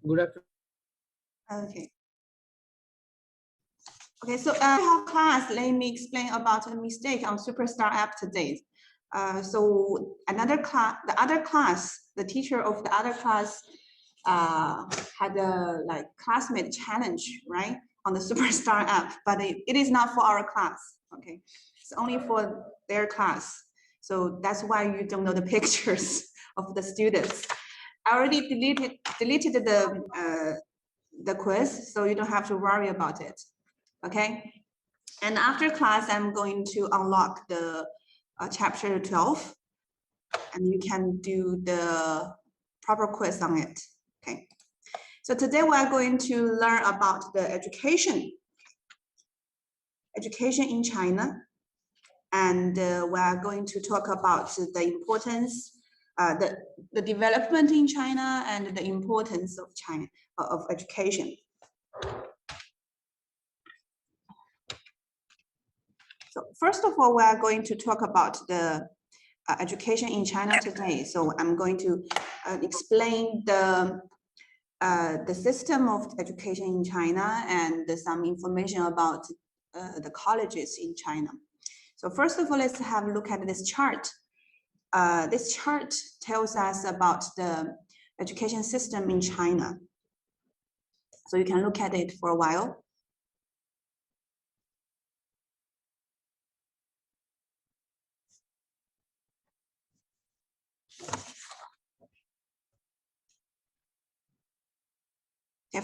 Good afternoon. Okay. Okay, so our class, let me explain about a mistake on Superstar app today. So another class, the other class, the teacher of the other class had a like classmate challenge, right, on the Superstar app, but it is not for our class. Okay, it's only for their class. So that's why you don't know the pictures of the students. I already deleted the quiz, so you don't have to worry about it. Okay, and after class, I'm going to unlock the chapter 12, and you can do the proper quiz on it. Okay, so today we are going to learn about the education in China, and we are going to talk about the importance, the development in China, and the importance of China of education. So first of all, we are going to talk about the education in China today. So I'm going to explain the system of education in China and some information about the colleges in China. So first of all, let's have a look at this chart. This chart tells us about the education system in China. So you can look at it for a while.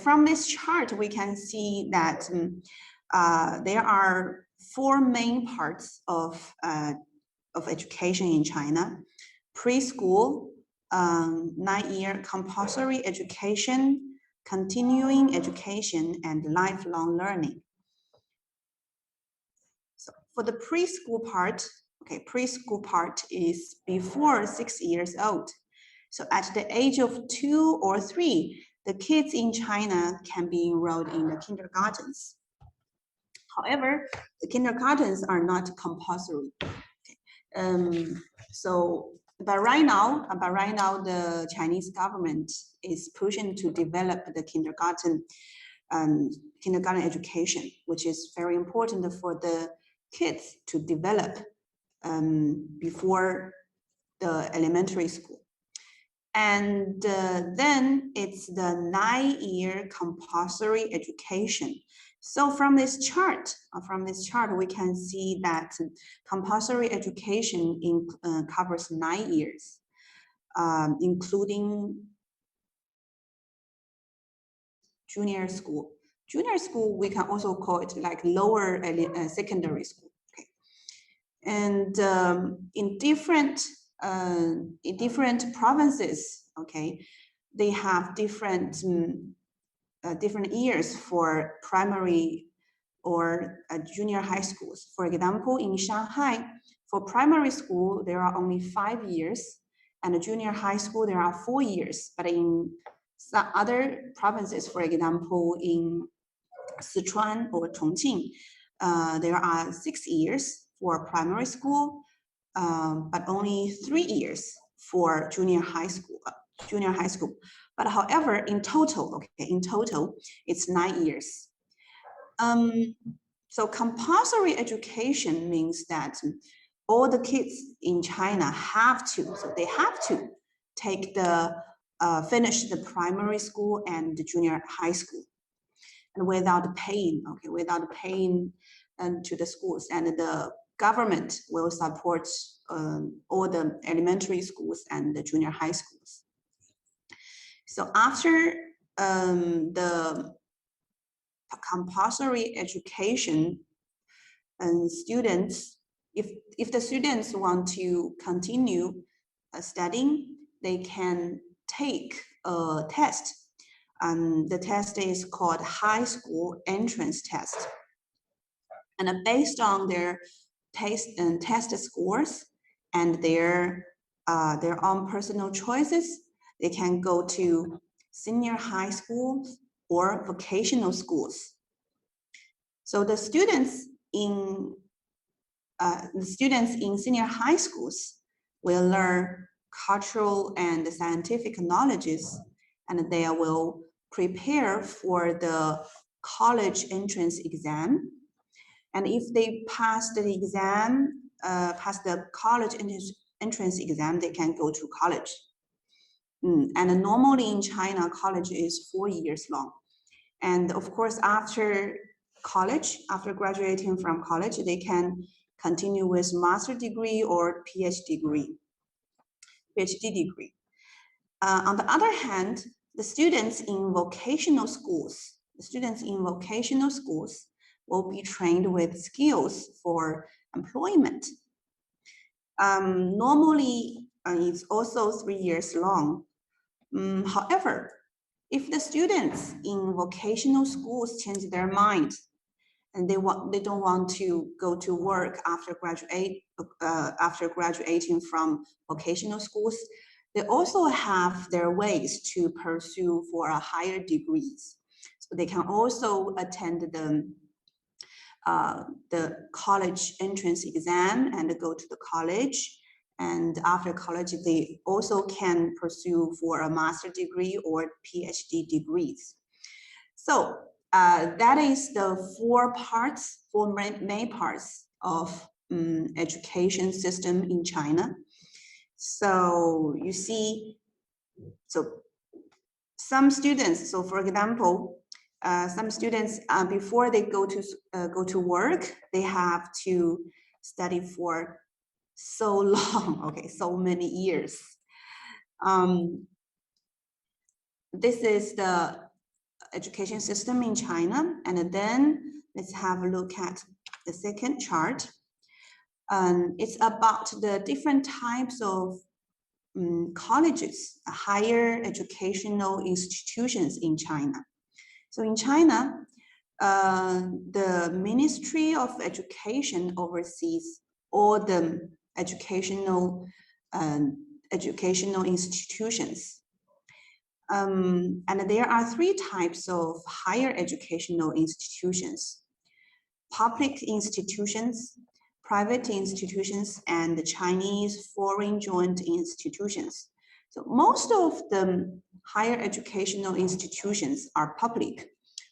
From this chart, we can see that there are four main parts of education in China: preschool, 9-year compulsory education, continuing education, and lifelong learning. So for the preschool part, okay, preschool part is before 6 years old. So at the age of 2 or 3, the kids in China can be enrolled in the kindergartens. However, the kindergartens are not compulsory. But right now, the Chinese government is pushing to develop the kindergarten education, which is very important for the kids to develop before the elementary school. And then it's the 9-year compulsory education. So from this chart, we can see that compulsory education covers 9 years, including junior school. Junior school, we can also call it like lower secondary school. Okay. And in different provinces, okay, they have different years for primary or junior high schools. For example, in Shanghai, for primary school, there are only 5 years, and junior high school, there are 4 years. But in some other provinces, for example, in Sichuan or Chongqing, there are 6 years for primary school, but only 3 years for junior high school. But however, in total, it's 9 years. So compulsory education means that all the kids in China have to take finish the primary school and the junior high school, and without paying to the schools, and the government will support all the elementary schools and the junior high schools. So after the compulsory education, and students, if the students want to continue studying, they can take a test. The test is called high school entrance test. And based on their test scores and their own personal choices, they can go to senior high schools or vocational schools. So the students in senior high schools will learn cultural and scientific knowledges, and they will prepare for the college entrance exam. And if they pass the exam, pass the college entrance exam, they can go to college. And normally in China, college is 4 years long. And of course, after college, after graduating from college, they can continue with master degree or PhD degree. On the other hand, the students in vocational schools will be trained with skills for employment. Normally, it's also 3 years long. However, if the students in vocational schools change their mind and they don't want to go to work after graduating from vocational schools, they also have their ways to pursue for a higher degrees. So they can also attend the college entrance exam and go to the college. And after college, they also can pursue for a master degree or PhD degrees. So that is the four main parts of education system in China. So you see, so some students, so for example, some students before they go to work, they have to study for so long, okay, so many years. This is the education system in China, and then let's have a look at the second chart. It's about the different types of colleges, higher educational institutions in China. So in China, the Ministry of Education oversees all the educational institutions. And there are three types of higher educational institutions: public institutions, private institutions, and the Chinese foreign joint institutions. So most of the higher educational institutions are public,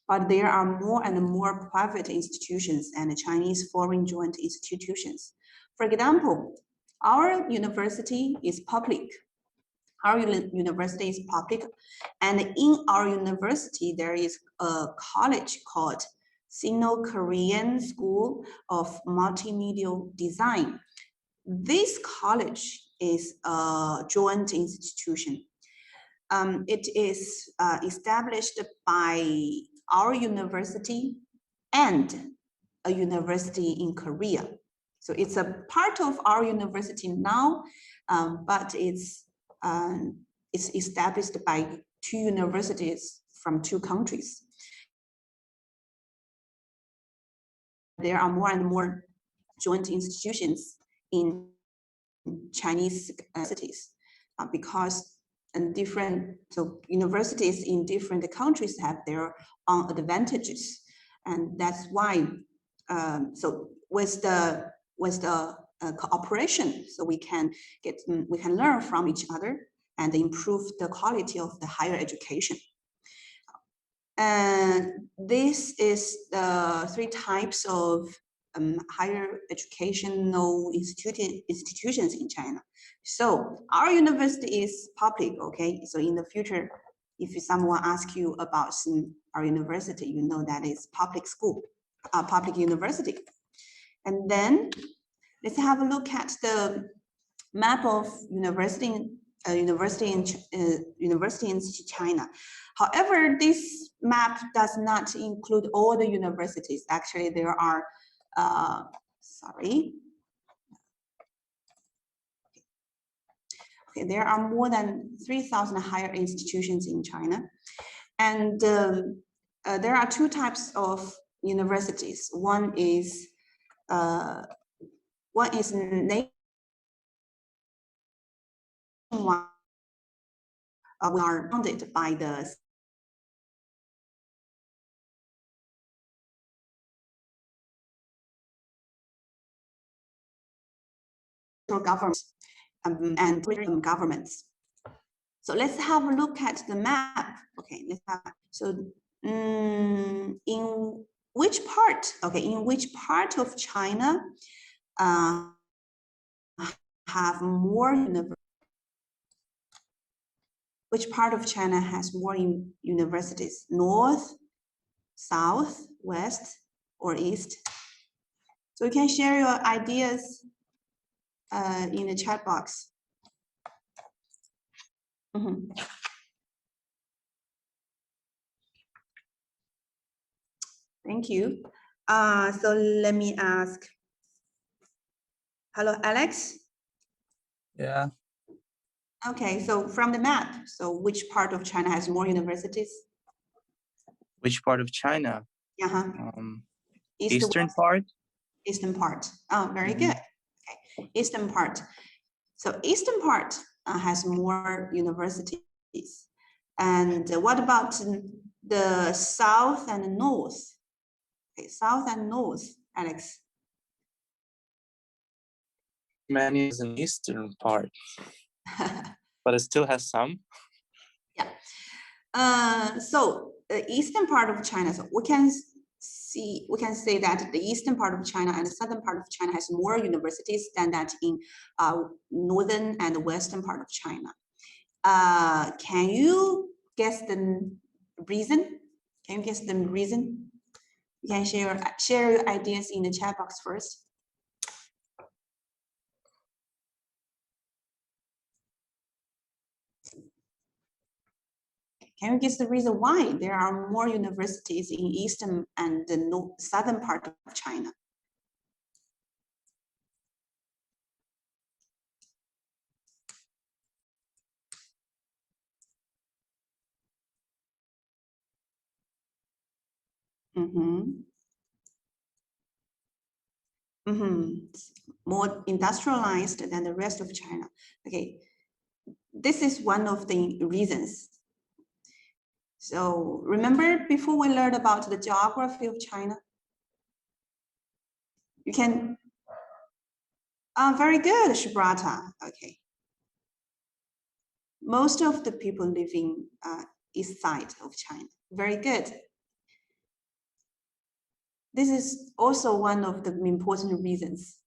but there are more and more private institutions and Chinese foreign joint institutions. For example, our university is public. Our university is public, and in our university, there is a college called Sino-Korean School of Multimedia Design. This college is a joint institution. It is established by our university and a university in Korea. So it's a part of our university now, but it's established by two universities from two countries. There are more and more joint institutions in Chinese cities because universities in different countries have their own advantages, and that's why. So with the cooperation, so we can learn from each other and improve the quality of the higher education. And this is the three types of higher educational institutions in China. So our university is public, okay? So in the future, if someone asks you about our university, you know that it's public school, public university. And then let's have a look at the map of university in China. However, this map does not include all the universities. Actually, there are, Okay, there are more than 3,000 higher institutions in China. And there are two types of universities. One is nationwide. We are funded by the government and governments. So let's have a look at the map. Okay, let's have, so in which part, okay, in which part of China have more universities? Which part of China has more universities? North, south, west, or east? So you can share your ideas in the chat box. Thank you. So let me ask. Hello, Alex. Yeah. Okay, so from the map, so which part of China has more universities? Which part of China? Eastern part? Eastern part. Oh, very good. Okay, eastern part. So eastern part has more universities. And what about the south and north? Okay, south and north, Alex. Many is an eastern part, but it still has some. Yeah. So the eastern part of China, so we can say that the eastern part of China and the southern part of China has more universities than that in northern and western part of China. Can you guess the reason? Can you guess the reason? You can share your ideas in the chat box first. Can you guess the reason why there are more universities in eastern and the southern part of China? More industrialized than the rest of China. Okay, this is one of the reasons. So remember before we learned about the geography of China? You can, very good, Shibrata, okay. Most of the people live in east side of China, very good. This is also one of the important reasons.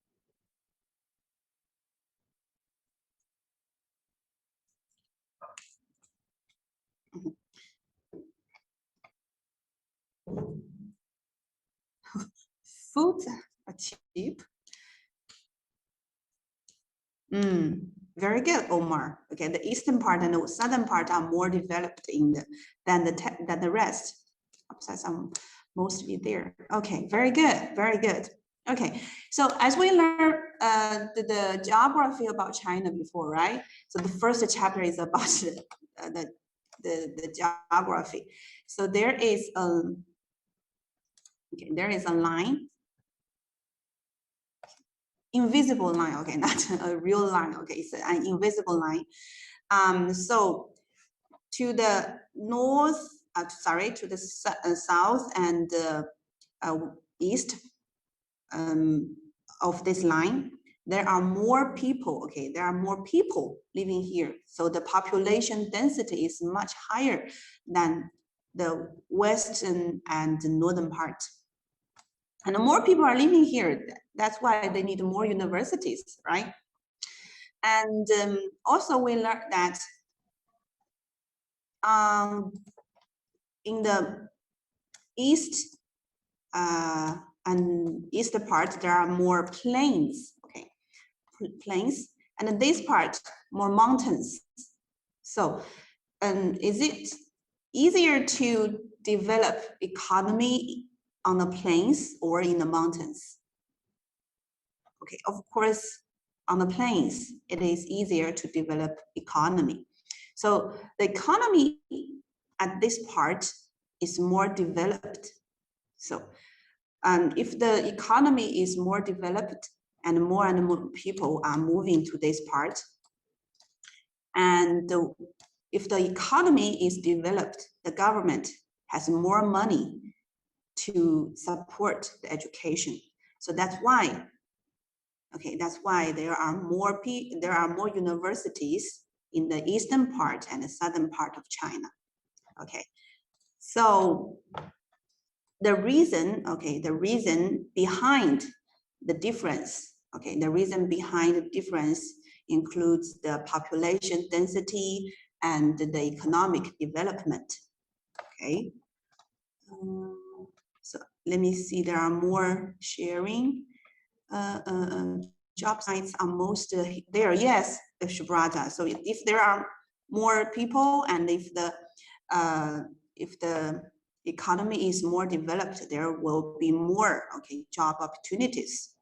Food are cheap. Very good, Omar. Okay, the eastern part and the southern part are more developed than the rest. Upsides are mostly there. Okay, very good, very good. Okay, so as we learned the geography about China before, right? So the first chapter is about the geography. So there is a line, invisible line, okay, not a real line, okay, it's an invisible line. So to the north, to the south and east of this line, there are more people, okay, there are more people living here. So the population density is much higher than the western and the northern part. And the more people are living here, that's why they need more universities, right? And also we learned that in the east and eastern part, there are more plains, okay, plains, and in this part, more mountains. So is it easier to develop economy on the plains or in the mountains? Okay, of course, on the plains, it is easier to develop economy. So the economy at this part is more developed. So if the economy is more developed and more people are moving to this part, and if the economy is developed, the government has more money to support the education. So that's why, okay, that's why there are more universities in the eastern part and the southern part of China. Okay, so the reason behind the difference, the reason behind the difference includes the population density and the economic development. Okay, so let me see, there are more sharing. Job sites are most there, yes, Shubrata. So if there are more people and if the economy is more developed, there will be more job opportunities.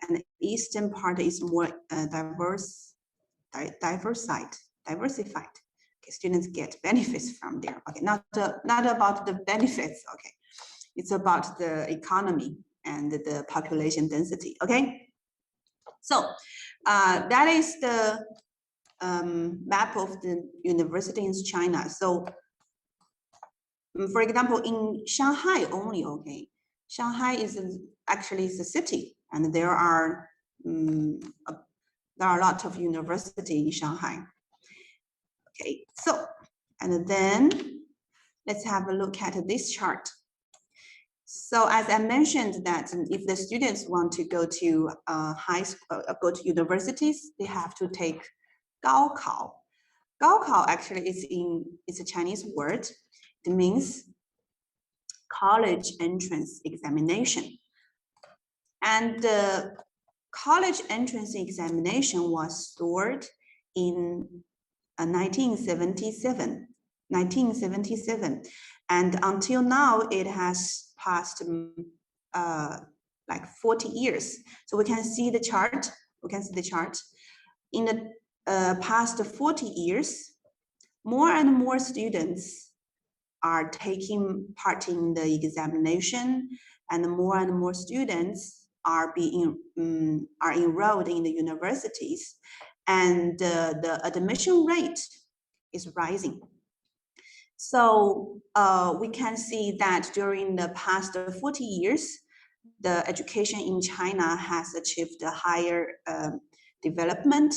And the eastern part is more diversified. Okay, students get benefits from there. Okay, not about the benefits. Okay, it's about the economy and the population density. Okay, so that is the map of the university in China. So for example, in Shanghai only, Shanghai is actually a city, and there are a lot of universities in Shanghai. Okay, so, and then let's have a look at this chart. So as I mentioned that if the students want to go to high school, go to universities, they have to take Gaokao. Gaokao actually is a Chinese word. It means college entrance examination. And the college entrance examination was stored in 1977. And until now, it has passed like 40 years. So we can see the chart. In the past 40 years, more and more students are taking part in the examination, and more students are enrolled in the universities, and the admission rate is rising. So we can see that during the past 40 years, the education in China has achieved a higher development.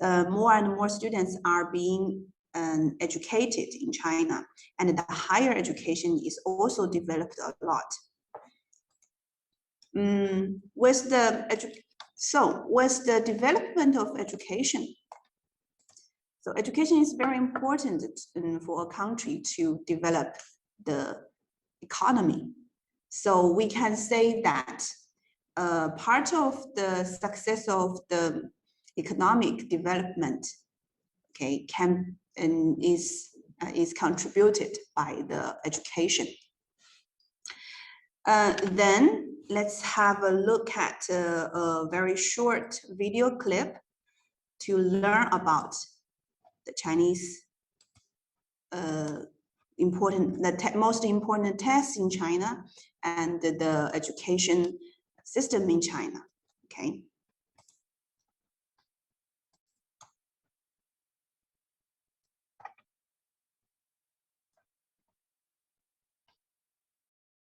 More and more students are being educated in China, and the higher education is also developed a lot. With the development of education, so education is very important for a country to develop the economy. So we can say that part of the success of the economic development, is contributed by the education. Then let's have a look at a very short video clip to learn about the Chinese most important tests in China and the education system in China. Okay.